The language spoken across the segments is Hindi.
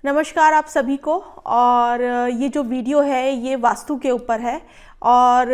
नमस्कार आप सभी को। और ये जो वीडियो है ये वास्तु के ऊपर है। और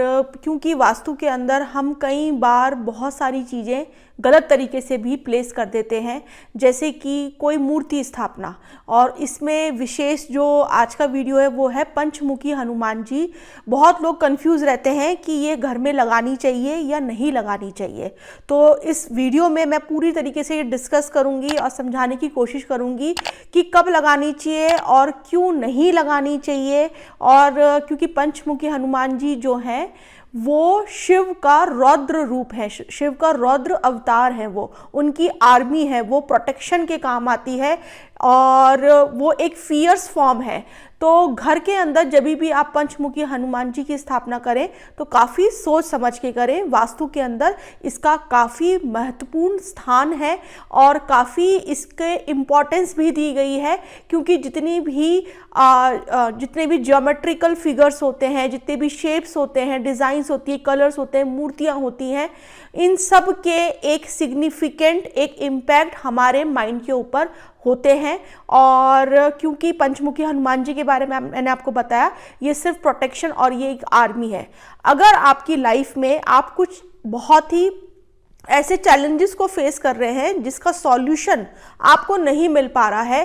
क्योंकि वास्तु के अंदर हम कई बार बहुत सारी चीज़ें गलत तरीके से भी प्लेस कर देते हैं, जैसे कि कोई मूर्ति स्थापना। और इसमें विशेष जो आज का वीडियो है वो है पंचमुखी हनुमान जी। बहुत लोग कंफ्यूज रहते हैं कि ये घर में लगानी चाहिए या नहीं लगानी चाहिए। तो इस वीडियो में मैं पूरी तरीके से ये डिस्कस करूँगी और समझाने की कोशिश करूँगी कि कब लगानी चाहिए और क्यों नहीं लगानी चाहिए। और क्योंकि पंचमुखी हनुमान जी जो हैं वो शिव का रौद्र रूप है, शिव का रौद्र अवतार है, वो उनकी आर्मी है, वो प्रोटेक्शन के काम आती है और वो एक फियर्स फॉर्म है। तो घर के अंदर जब भी आप पंचमुखी हनुमान जी की स्थापना करें तो काफ़ी सोच समझ के करें। वास्तु के अंदर इसका काफ़ी महत्वपूर्ण स्थान है और काफ़ी इसके इम्पोर्टेंस भी दी गई है, क्योंकि जितने भी ज्योमेट्रिकल फिगर्स होते हैं, जितने भी शेप्स होते हैं, डिज़ाइंस होती है, कलर्स होते हैं, मूर्तियाँ होती हैं, इन सब के एक सिग्निफिकेंट एक इम्पैक्ट हमारे माइंड के ऊपर होते हैं। और क्योंकि पंचमुखी हनुमान जी के बारे में मैंने आपको बताया, ये सिर्फ प्रोटेक्शन और ये एक आर्मी है। अगर आपकी लाइफ में आप कुछ बहुत ही ऐसे चैलेंजेस को फेस कर रहे हैं जिसका सॉल्यूशन आपको नहीं मिल पा रहा है,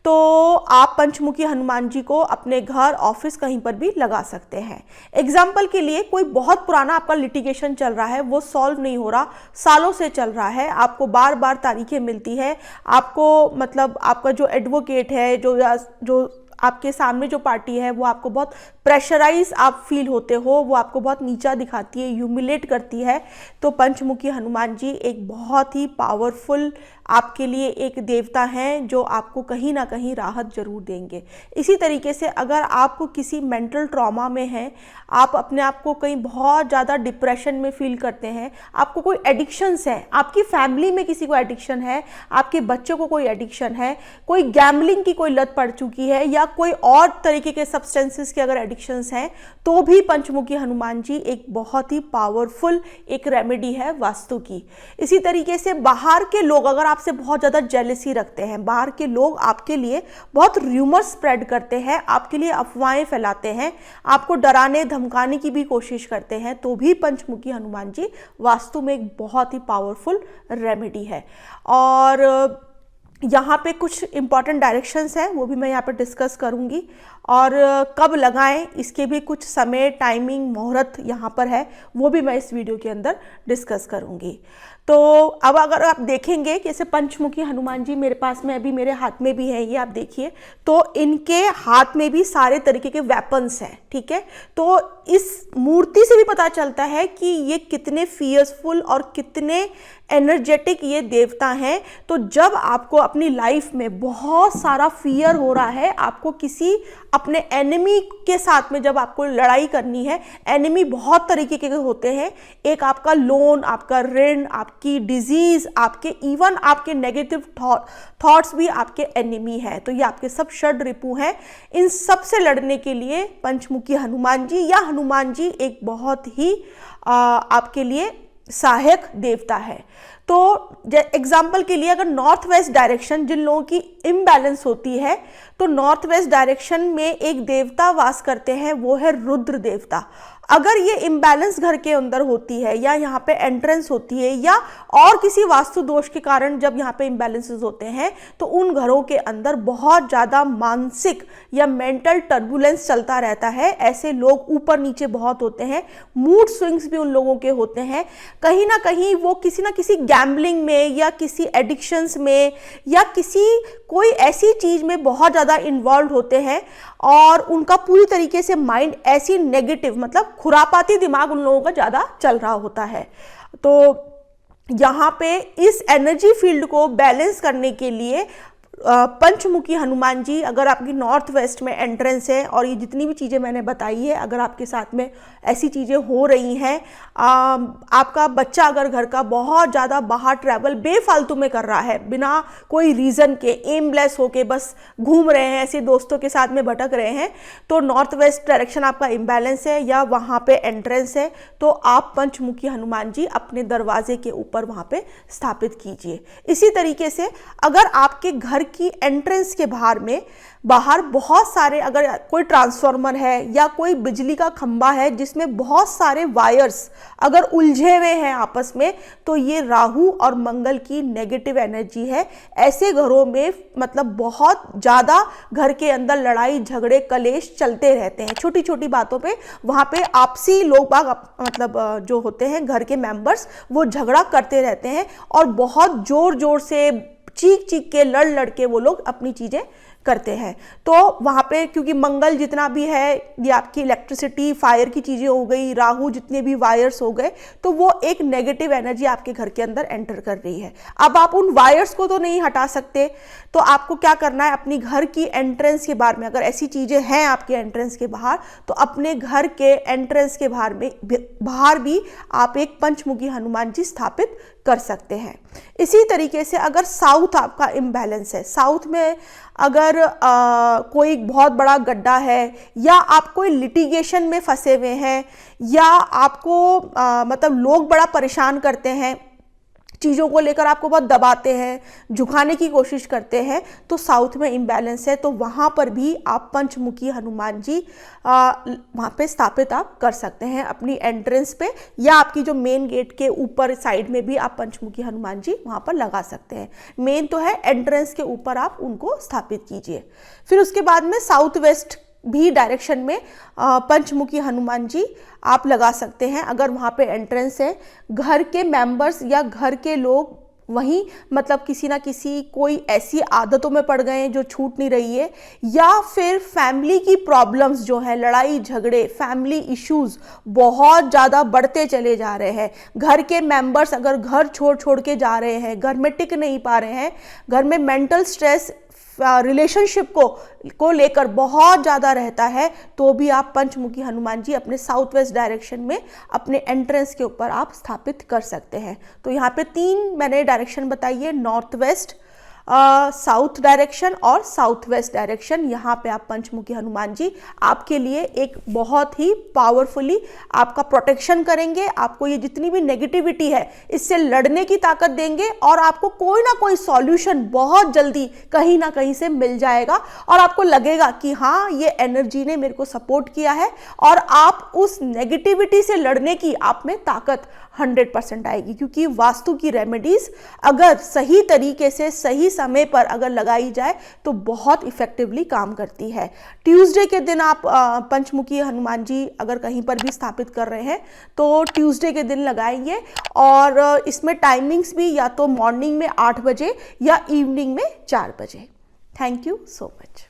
तो आप पंचमुखी हनुमान जी को अपने घर, ऑफिस, कहीं पर भी लगा सकते हैं। एग्जाम्पल के लिए कोई बहुत पुराना आपका लिटिगेशन चल रहा है, वो सॉल्व नहीं हो रहा, सालों से चल रहा है, आपको बार बार तारीखें मिलती है, आपको मतलब आपका जो एडवोकेट है, जो आपके सामने जो पार्टी है वो आपको बहुत प्रेशराइज आप फील होते हो, वो आपको बहुत नीचा दिखाती है, ह्यूमिलेट करती है, तो पंचमुखी हनुमान जी एक बहुत ही पावरफुल आपके लिए एक देवता हैं जो आपको कहीं ना कहीं राहत जरूर देंगे। इसी तरीके से अगर आपको किसी मेंटल ट्रॉमा में हैं, आप अपने आप को कहीं बहुत ज़्यादा डिप्रेशन में फील करते हैं, आपको कोई एडिक्शंस है, आपकी फैमिली में किसी को एडिक्शन है, आपके बच्चों को कोई एडिक्शन है, कोई गैम्बलिंग की कोई लत पड़ चुकी है या कोई और तरीके के सब्सटेंसेस के अगर एडिक्शंस हैं, तो भी पंचमुखी हनुमान जी एक बहुत ही पावरफुल एक रेमेडी है वास्तु की। इसी तरीके से बाहर के लोग अगर आपसे बहुत ज़्यादा जेलसी रखते हैं, बाहर के लोग आपके लिए बहुत र्यूमर्स स्प्रेड करते हैं, आपके लिए अफवाहें फैलाते हैं, आपको डराने धमकाने की भी कोशिश करते हैं, तो भी पंचमुखी हनुमान जी वास्तु में एक बहुत ही पावरफुल रेमेडी है। और यहाँ पे कुछ इंपॉर्टेंट डायरेक्शंस हैं, वो भी मैं यहाँ पे डिस्कस करूँगी। और कब लगाएं इसके भी कुछ समय, टाइमिंग, मुहूर्त यहाँ पर है, वो भी मैं इस वीडियो के अंदर डिस्कस करूँगी। तो अब अगर आप देखेंगे कि ऐसे पंचमुखी हनुमान जी मेरे पास में अभी मेरे हाथ में भी है, ये आप देखिए, तो इनके हाथ में भी सारे तरीके के वेपन्स हैं, ठीक है। तो इस मूर्ति से भी पता चलता है कि ये कितने फियर्सफुल और कितने एनर्जेटिक ये देवता हैं। तो जब आपको अपनी लाइफ में बहुत सारा फियर हो रहा है, आपको किसी अपने एनिमी के साथ में जब आपको लड़ाई करनी है, एनिमी बहुत तरीके के होते हैं, एक आपका लोन, आपका ऋण, आपकी डिजीज, आपके इवन आपके नेगेटिव थॉट्स भी आपके एनिमी है। तो ये आपके सब षड रिपु हैं। इन सब से लड़ने के लिए पंचमुखी हनुमान जी या हनुमान जी एक बहुत ही आपके लिए सहायक देवता है। तो एग्जाम्पल के लिए अगर नॉर्थ वेस्ट डायरेक्शन जिन लोगों की इम्बैलेंस होती है, तो नॉर्थ वेस्ट डायरेक्शन में एक देवता वास करते हैं, वो है रुद्र देवता। अगर ये इम्बैलेंस घर के अंदर होती है या यहाँ पे एंट्रेंस होती है या और किसी वास्तु दोष के कारण जब यहाँ पे इम्बैलेंसेस होते हैं, तो उन घरों के अंदर बहुत ज़्यादा मानसिक या मेंटल टर्बुलेंस चलता रहता है। ऐसे लोग ऊपर नीचे बहुत होते हैं, मूड स्विंग्स भी उन लोगों के होते हैं। कहीं ना कहीं वो किसी ना किसी गैम्बलिंग में या किसी एडिक्शंस में या कोई ऐसी चीज़ में बहुत ज़्यादा इन्वॉल्व होते हैं और उनका पूरी तरीके से माइंड ऐसी नेगेटिव, मतलब खुरापाती दिमाग उन लोगों का ज़्यादा चल रहा होता है। तो यहाँ पे इस एनर्जी फील्ड को बैलेंस करने के लिए पंचमुखी हनुमान जी, अगर आपकी नॉर्थ वेस्ट में एंट्रेंस है और ये जितनी भी चीज़ें मैंने बताई है, अगर आपके साथ में ऐसी चीज़ें हो रही हैं, आपका बच्चा अगर घर का बहुत ज़्यादा बाहर ट्रैवल बेफालतू में कर रहा है, बिना कोई रीज़न के एमलेस होके बस घूम रहे हैं, ऐसे दोस्तों के साथ में भटक रहे हैं, तो नॉर्थ वेस्ट डायरेक्शन आपका इम्बैलेंस है या वहाँ पे एंट्रेंस है, तो आप पंचमुखी हनुमान जी अपने दरवाजे के ऊपर वहाँ पे स्थापित कीजिए। इसी तरीके से अगर आपके घर की एंट्रेंस के बाहर बहुत सारे, अगर कोई ट्रांसफार्मर है या कोई बिजली का खंबा है जिसमें बहुत सारे वायर्स अगर उलझे हुए हैं आपस में, तो ये राहु और मंगल की नेगेटिव एनर्जी है। ऐसे घरों में मतलब बहुत ज़्यादा घर के अंदर लड़ाई झगड़े कलेश चलते रहते हैं, छोटी छोटी बातों पे वहाँ पे आपसी लोग बाग मतलब जो होते हैं घर के मेंबर्स, वो झगड़ा करते रहते हैं और बहुत जोर जोर से चीख चीख के लड़ के वो लोग अपनी चीज़ें करते हैं। तो वहाँ पे क्योंकि मंगल जितना भी है ये आपकी इलेक्ट्रिसिटी फायर की चीज़ें हो गई, राहु जितने भी वायर्स हो गए, तो वो एक नेगेटिव एनर्जी आपके घर के अंदर एंटर कर रही है। अब आप उन वायर्स को तो नहीं हटा सकते, तो आपको क्या करना है, अपनी घर की एंट्रेंस के बाहर में अगर ऐसी चीज़ें हैं आपके एंट्रेंस के बाहर, तो अपने घर के एंट्रेंस के बाहर भी आप एक पंचमुखी हनुमान जी स्थापित कर सकते हैं। इसी तरीके से अगर साउथ आपका इम्बैलेंस है, साउथ में अगर कोई बहुत बड़ा गड्ढा है या आप कोई लिटिगेशन में फंसे हुए हैं या आपको मतलब लोग बड़ा परेशान करते हैं, चीज़ों को लेकर आपको बहुत दबाते हैं, झुकाने की कोशिश करते हैं, तो साउथ में इम्बैलेंस है, तो वहाँ पर भी आप पंचमुखी हनुमान जी वहाँ पे स्थापित आप कर सकते हैं अपनी एंट्रेंस पे, या आपकी जो मेन गेट के ऊपर साइड में भी आप पंचमुखी हनुमान जी वहाँ पर लगा सकते हैं। मेन तो है एंट्रेंस के ऊपर आप उनको स्थापित कीजिए। फिर उसके बाद में साउथ वेस्ट भी डायरेक्शन में पंचमुखी हनुमान जी आप लगा सकते हैं। अगर वहाँ पे एंट्रेंस है, घर के मेंबर्स या घर के लोग वहीं मतलब किसी ना किसी कोई ऐसी आदतों में पड़ गए हैं जो छूट नहीं रही है, या फिर फैमिली की प्रॉब्लम्स जो है, लड़ाई झगड़े, फैमिली इश्यूज बहुत ज़्यादा बढ़ते चले जा रहे हैं, घर के मेंबर्स अगर घर छोड़ के जा रहे हैं, घर में टिक नहीं पा रहे हैं, घर में मेंटल स्ट्रेस रिलेशनशिप को लेकर बहुत ज़्यादा रहता है, तो भी आप पंचमुखी हनुमान जी अपने साउथ वेस्ट डायरेक्शन में अपने एंट्रेंस के ऊपर आप स्थापित कर सकते हैं। तो यहाँ पे 3 मैंने डायरेक्शन बताई है, नॉर्थ वेस्ट, साउथ डायरेक्शन और साउथ वेस्ट डायरेक्शन। यहाँ पे आप पंचमुखी हनुमान जी आपके लिए एक बहुत ही पावरफुली आपका प्रोटेक्शन करेंगे, आपको ये जितनी भी नेगेटिविटी है इससे लड़ने की ताकत देंगे और आपको कोई ना कोई सॉल्यूशन बहुत जल्दी कहीं ना कहीं से मिल जाएगा और आपको लगेगा कि हाँ ये एनर्जी ने मेरे को सपोर्ट किया है, और आप उस नेगेटिविटी से लड़ने की आप में ताकत 100% आएगी। क्योंकि वास्तु की रेमेडीज अगर सही तरीके से सही समय पर अगर लगाई जाए तो बहुत इफेक्टिवली काम करती है। ट्यूसडे के दिन आप पंचमुखी हनुमान जी अगर कहीं पर भी स्थापित कर रहे हैं तो ट्यूसडे के दिन लगाएंगे, और इसमें टाइमिंग्स भी या तो मॉर्निंग में 8 बजे या इवनिंग में 4 बजे। Thank you so much.